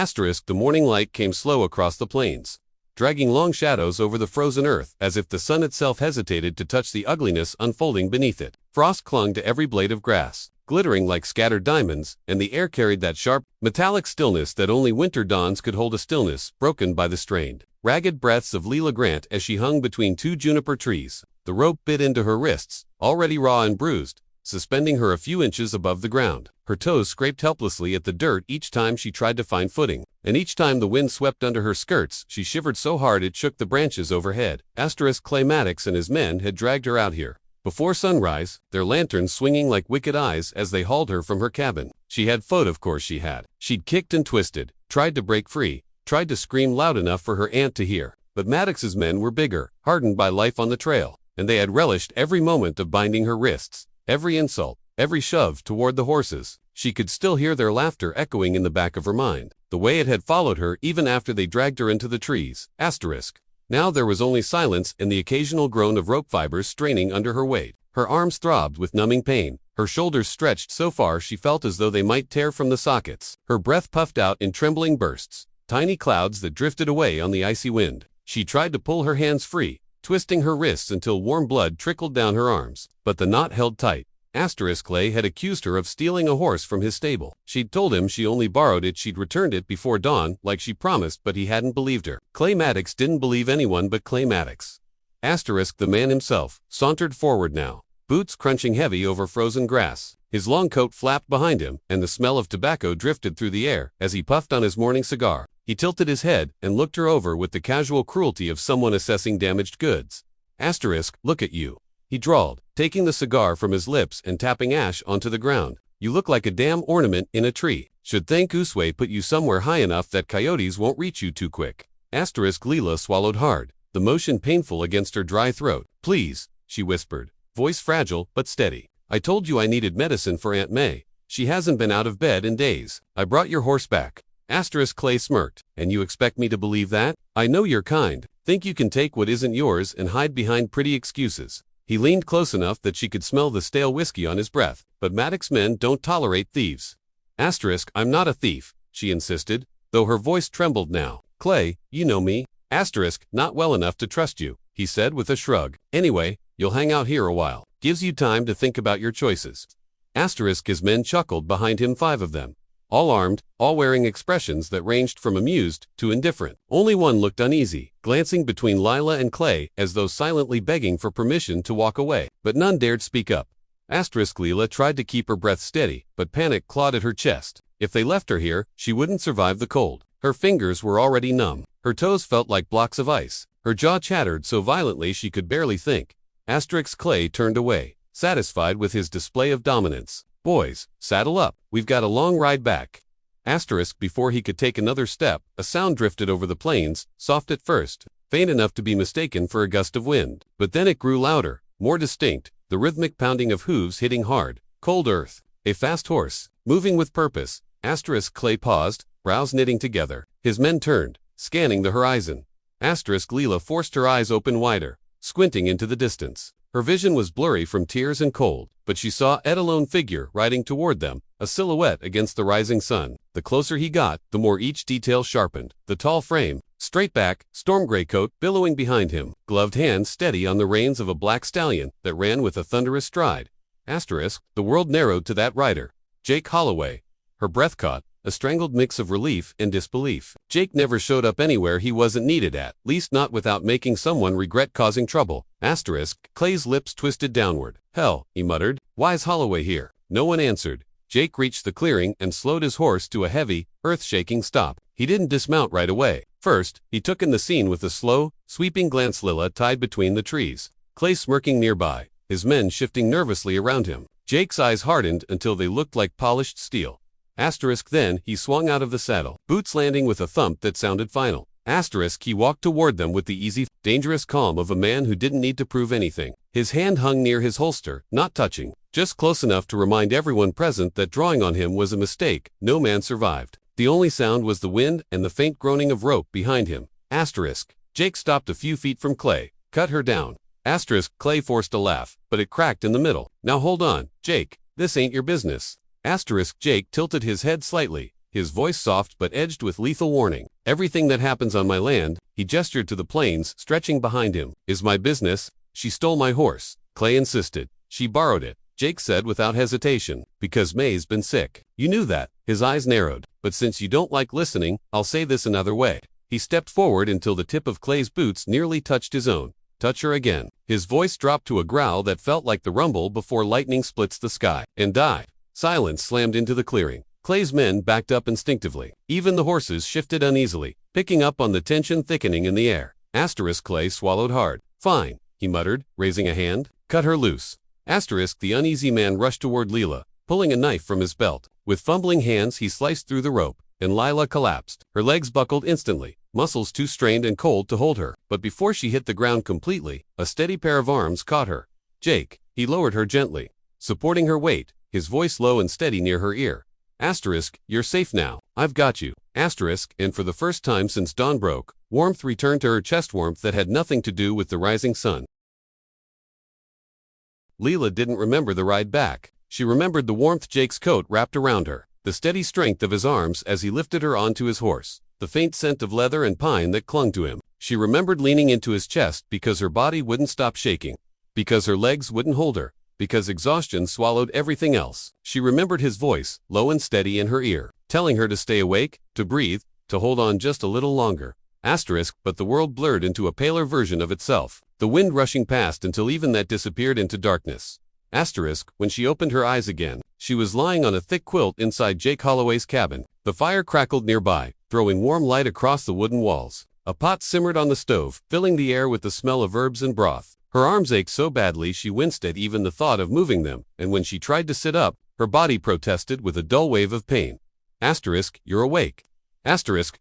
Asterisk the morning light came slow across the plains, dragging long shadows over the frozen earth as if the sun itself hesitated to touch the ugliness unfolding beneath it. Frost clung to every blade of grass, glittering like scattered diamonds, and the air carried that sharp, metallic stillness that only winter dawns could hold, a stillness broken by the strained, ragged breaths of Leela Grant as she hung between two juniper trees. The rope bit into her wrists, already raw and bruised, suspending her a few inches above the ground. Her toes scraped helplessly at the dirt each time she tried to find footing, and each time the wind swept under her skirts, she shivered so hard it shook the branches overhead. Clay Maddox and his men had dragged her out here before sunrise, their lanterns swinging like wicked eyes as they hauled her from her cabin. She had fought, of course she had. She'd kicked and twisted, tried to break free, tried to scream loud enough for her aunt to hear. But Maddox's men were bigger, hardened by life on the trail, and they had relished every moment of binding her wrists, every insult, every shove toward the horses. She could still hear their laughter echoing in the back of her mind, the way it had followed her even after they dragged her into the trees. Now there was only silence and the occasional groan of rope fibers straining under her weight. Her arms throbbed with numbing pain, her shoulders stretched so far she felt as though they might tear from the sockets. Her breath puffed out in trembling bursts, tiny clouds that drifted away on the icy wind. She tried to pull her hands free, twisting her wrists until warm blood trickled down her arms, but the knot held tight. Clay had accused her of stealing a horse from his stable. She'd told him she only borrowed it, she'd returned it before dawn, like she promised, but he hadn't believed her. Clay Maddox didn't believe anyone but Clay Maddox. The man himself sauntered forward now, boots crunching heavy over frozen grass. His long coat flapped behind him, and the smell of tobacco drifted through the air as he puffed on his morning cigar. He tilted his head and looked her over with the casual cruelty of someone assessing damaged goods. Look at you, he drawled, taking the cigar from his lips and tapping ash onto the ground. You look like a damn ornament in a tree. Should thank Uswe put you somewhere high enough that coyotes won't reach you too quick. Leela swallowed hard, the motion painful against her dry throat. Please, she whispered, voice fragile but steady. I told you I needed medicine for Aunt May. She hasn't been out of bed in days. I brought your horse back. Clay smirked. And you expect me to believe that? I know you're kind. Think you can take what isn't yours and hide behind pretty excuses. He leaned close enough that she could smell the stale whiskey on his breath. But Maddox men don't tolerate thieves. I'm not a thief, she insisted, though her voice trembled now. Clay, you know me. Not well enough to trust you, he said with a shrug. Anyway, you'll hang out here a while. Gives you time to think about your choices. His men chuckled behind him, 5 of them, all armed, all wearing expressions that ranged from amused to indifferent. Only one looked uneasy, glancing between Lila and Clay as though silently begging for permission to walk away. But none dared speak up. Leela tried to keep her breath steady, but panic clawed at her chest. If they left her here, she wouldn't survive the cold. Her fingers were already numb. Her toes felt like blocks of ice. Her jaw chattered so violently she could barely think. Clay turned away, satisfied with his display of dominance. Boys, saddle up. We've got a long ride back. Before he could take another step, a sound drifted over the plains, soft at first, faint enough to be mistaken for a gust of wind. But then it grew louder, more distinct, the rhythmic pounding of hooves hitting hard, cold earth. A fast horse, moving with purpose. Clay paused, brows knitting together. His men turned, scanning the horizon. Leela forced her eyes open wider, squinting into the distance. Her vision was blurry from tears and cold, but she saw Ed's lone figure riding toward them, a silhouette against the rising sun. The closer he got, the more each detail sharpened. The tall frame, straight back, storm gray coat billowing behind him, gloved hands steady on the reins of a black stallion that ran with a thunderous stride. The world narrowed to that rider, Jake Holloway. Her breath caught, a strangled mix of relief and disbelief. Jake never showed up anywhere he wasn't needed at, least not without making someone regret causing trouble. Clay's lips twisted downward. Hell, he muttered. Why's Holloway here? No one answered. Jake reached the clearing and slowed his horse to a heavy, earth-shaking stop. He didn't dismount right away. First, he took in the scene with a slow, sweeping glance. Lila tied between the trees, Clay smirking nearby, his men shifting nervously around him. Jake's eyes hardened until they looked like polished steel. Then he swung out of the saddle, boots landing with a thump that sounded final. He walked toward them with the easy, dangerous calm of a man who didn't need to prove anything. His hand hung near his holster, not touching, just close enough to remind everyone present that drawing on him was a mistake. No man survived. The only sound was the wind and the faint groaning of rope behind him. Jake stopped a few feet from Clay, cut her down. Clay forced a laugh, but it cracked in the middle. Now hold on, Jake, this ain't your business. Jake tilted his head slightly, his voice soft but edged with lethal warning. Everything that happens on my land, he gestured to the plains stretching behind him, is my business. She stole my horse, Clay insisted. She borrowed it, Jake said without hesitation, because May's been sick. You knew that. His eyes narrowed. But since you don't like listening, I'll say this another way. He stepped forward until the tip of Clay's boots nearly touched his own. Touch her again. His voice dropped to a growl that felt like the rumble before lightning splits the sky. And die. Silence slammed into the clearing. Clay's men backed up instinctively. Even the horses shifted uneasily, picking up on the tension thickening in the air. Clay swallowed hard. Fine, he muttered, raising a hand. Cut her loose. The uneasy man rushed toward Leela, pulling a knife from his belt. With fumbling hands he sliced through the rope, and Lila collapsed. Her legs buckled instantly, muscles too strained and cold to hold her. But before she hit the ground completely, a steady pair of arms caught her. Jake, he lowered her gently, supporting her weight, his voice low and steady near her ear. You're safe now. I've got you. And for the first time since dawn broke, warmth returned to her chest, warmth that had nothing to do with the rising sun. Leela didn't remember the ride back. She remembered the warmth Jake's coat wrapped around her, the steady strength of his arms as he lifted her onto his horse, the faint scent of leather and pine that clung to him. She remembered leaning into his chest because her body wouldn't stop shaking, because her legs wouldn't hold her, because exhaustion swallowed everything else. She remembered his voice, low and steady in her ear, telling her to stay awake, to breathe, to hold on just a little longer. But the world blurred into a paler version of itself, the wind rushing past until even that disappeared into darkness. When she opened her eyes again, she was lying on a thick quilt inside Jake Holloway's cabin. The fire crackled nearby, throwing warm light across the wooden walls. A pot simmered on the stove, filling the air with the smell of herbs and broth. Her arms ached so badly she winced at even the thought of moving them, and when she tried to sit up, her body protested with a dull wave of pain. You're awake.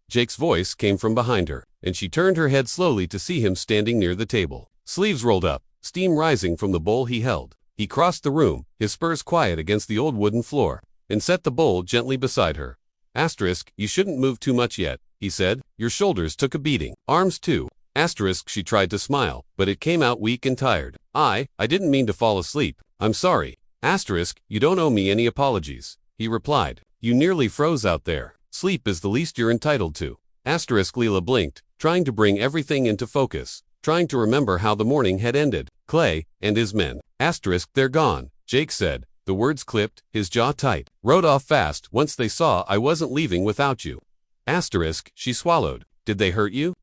Jake's voice came from behind her, and she turned her head slowly to see him standing near the table. Sleeves rolled up, steam rising from the bowl he held. He crossed the room, his spurs quiet against the old wooden floor, and set the bowl gently beside her. You shouldn't move too much yet, he said. Your shoulders took a beating. Arms too. She tried to smile, but it came out weak and tired. I didn't mean to fall asleep. I'm sorry. You don't owe me any apologies, he replied. You nearly froze out there. Sleep is the least you're entitled to. Leela blinked, trying to bring everything into focus, trying to remember how the morning had ended. Clay and his men. They're gone, Jake said. The words clipped, his jaw tight. Rode off fast once they saw I wasn't leaving without you. She swallowed. Did they hurt you?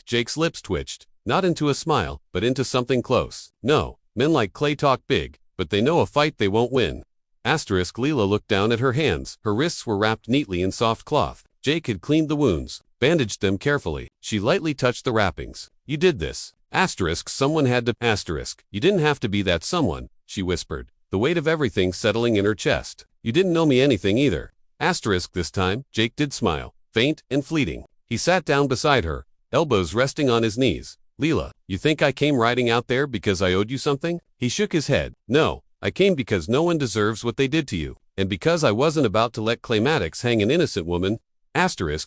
Jake's lips twitched, not into a smile, but into something close. No, men like Clay talk big, but they know a fight they won't win. Leela looked down at her hands. Her wrists were wrapped neatly in soft cloth. Jake had cleaned the wounds, bandaged them carefully. She lightly touched the wrappings. You did this. Someone had to. You didn't have to be that someone, she whispered, the weight of everything settling in her chest. You didn't know me anything either. This time, Jake did smile, faint and fleeting. He sat down beside her, elbows resting on his knees. Leela, you think I came riding out there because I owed you something? He shook his head. No, I came because no one deserves what they did to you, and because I wasn't about to let Claymatics hang an innocent woman.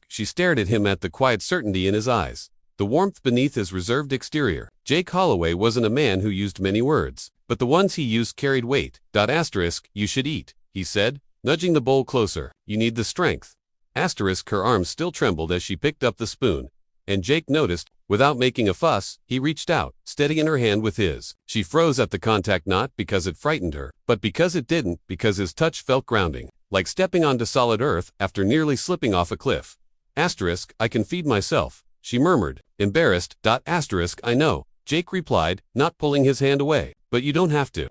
She stared at him at the quiet certainty in his eyes, the warmth beneath his reserved exterior. Jake Holloway wasn't a man who used many words, but the ones he used carried weight. You should eat, he said, nudging the bowl closer. You need the strength. Her arms still trembled as she picked up the spoon, and Jake noticed. Without making a fuss, he reached out, steadying her hand with his. She froze at the contact, not because it frightened her, but because it didn't, because his touch felt grounding, like stepping onto solid earth after nearly slipping off a cliff. I can feed myself, she murmured, embarrassed. I know, Jake replied, not pulling his hand away, but you don't have to.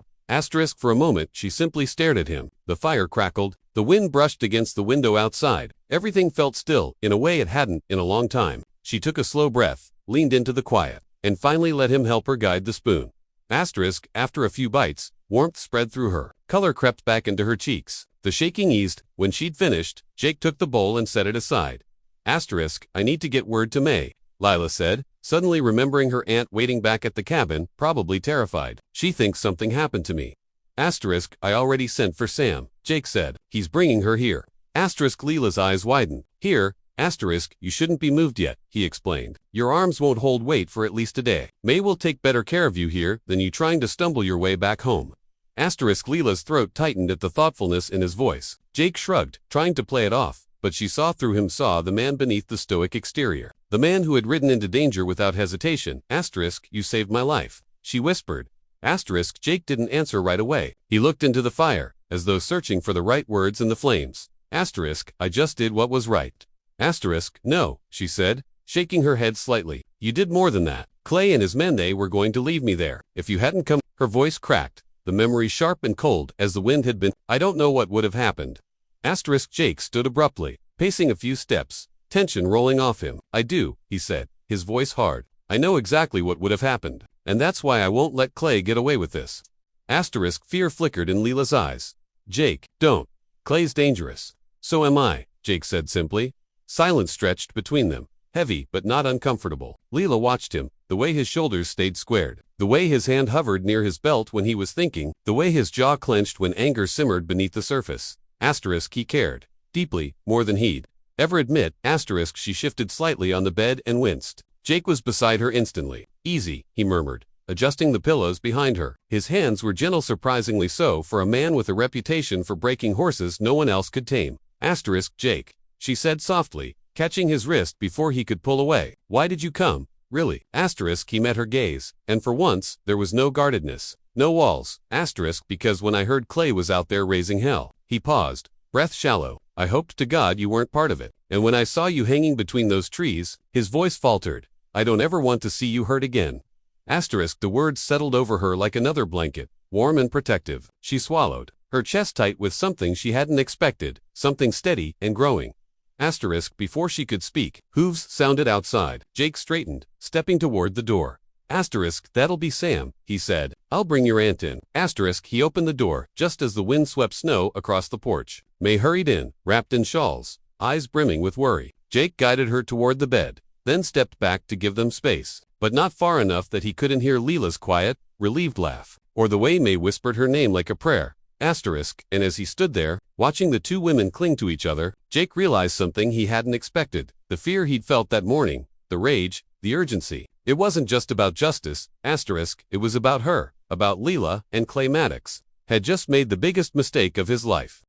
For a moment she simply stared at him. The fire crackled, the wind brushed against the window outside. Everything felt still, in a way it hadn't in a long time. She took a slow breath, leaned into the quiet, and finally let him help her guide the spoon. After a few bites, warmth spread through her. Color crept back into her cheeks. The shaking eased. When she'd finished, Jake took the bowl and set it aside. I need to get word to May, Lila said, suddenly remembering her aunt waiting back at the cabin, probably terrified. She thinks something happened to me. I already sent for Sam, Jake said. He's bringing her here. Leela's eyes widened. Here. You shouldn't be moved yet, he explained. Your arms won't hold weight for at least a day. May will take better care of you here than you trying to stumble your way back home. Leela's throat tightened at the thoughtfulness in his voice. Jake shrugged, trying to play it off, but she saw through him, saw the man beneath the stoic exterior. The man who had ridden into danger without hesitation. Asterisk, you saved my life, she whispered. Asterisk, Jake didn't answer right away. He looked into the fire, as though searching for the right words in the flames. Asterisk, I just did what was right. Asterisk, no, she said, shaking her head slightly. You did more than that. Clay and his men, they were going to leave me there. If you hadn't come. Her voice cracked, the memory sharp and cold as the wind had been. I don't know what would have happened. Asterisk, Jake stood abruptly, pacing a few steps, tension rolling off him. I do, he said, his voice hard. I know exactly what would have happened, and that's why I won't let Clay get away with this. Asterisk, fear flickered in Leela's eyes. Jake, don't. Clay's dangerous. So am I, Jake said simply. Silence stretched between them, heavy but not uncomfortable. Leela watched him, the way his shoulders stayed squared, the way his hand hovered near his belt when he was thinking, the way his jaw clenched when anger simmered beneath the surface. Asterisk, he cared. Deeply, more than he'd ever admit. Asterisk, she shifted slightly on the bed and winced. Jake was beside her instantly. Easy, he murmured, adjusting the pillows behind her. His hands were gentle, surprisingly so for a man with a reputation for breaking horses no one else could tame. Asterisk, Jake, she said softly, catching his wrist before he could pull away. Why did you come? Really? Asterisk, he met her gaze, and for once, there was no guardedness, no walls. Asterisk, because when I heard Clay was out there raising hell. He paused, breath shallow. I hoped to God you weren't part of it. And when I saw you hanging between those trees, his voice faltered. I don't ever want to see you hurt again. Asterisk, the words settled over her like another blanket, warm and protective. She swallowed, her chest tight with something she hadn't expected, something steady and growing. Asterisk, before she could speak, hooves sounded outside. Jake straightened, stepping toward the door. Asterisk, that'll be Sam, he said. I'll bring your aunt in. Asterisk, he opened the door, just as the wind swept snow across the porch. May hurried in, wrapped in shawls, eyes brimming with worry. Jake guided her toward the bed, then stepped back to give them space, but not far enough that he couldn't hear Leela's quiet, relieved laugh, or the way May whispered her name like a prayer. Asterisk, and as he stood there, watching the two women cling to each other, Jake realized something he hadn't expected. The fear he'd felt that morning, the rage, the urgency. It wasn't just about justice, asterisk, it was about her, about Leela, and Clay Maddox had just made the biggest mistake of his life.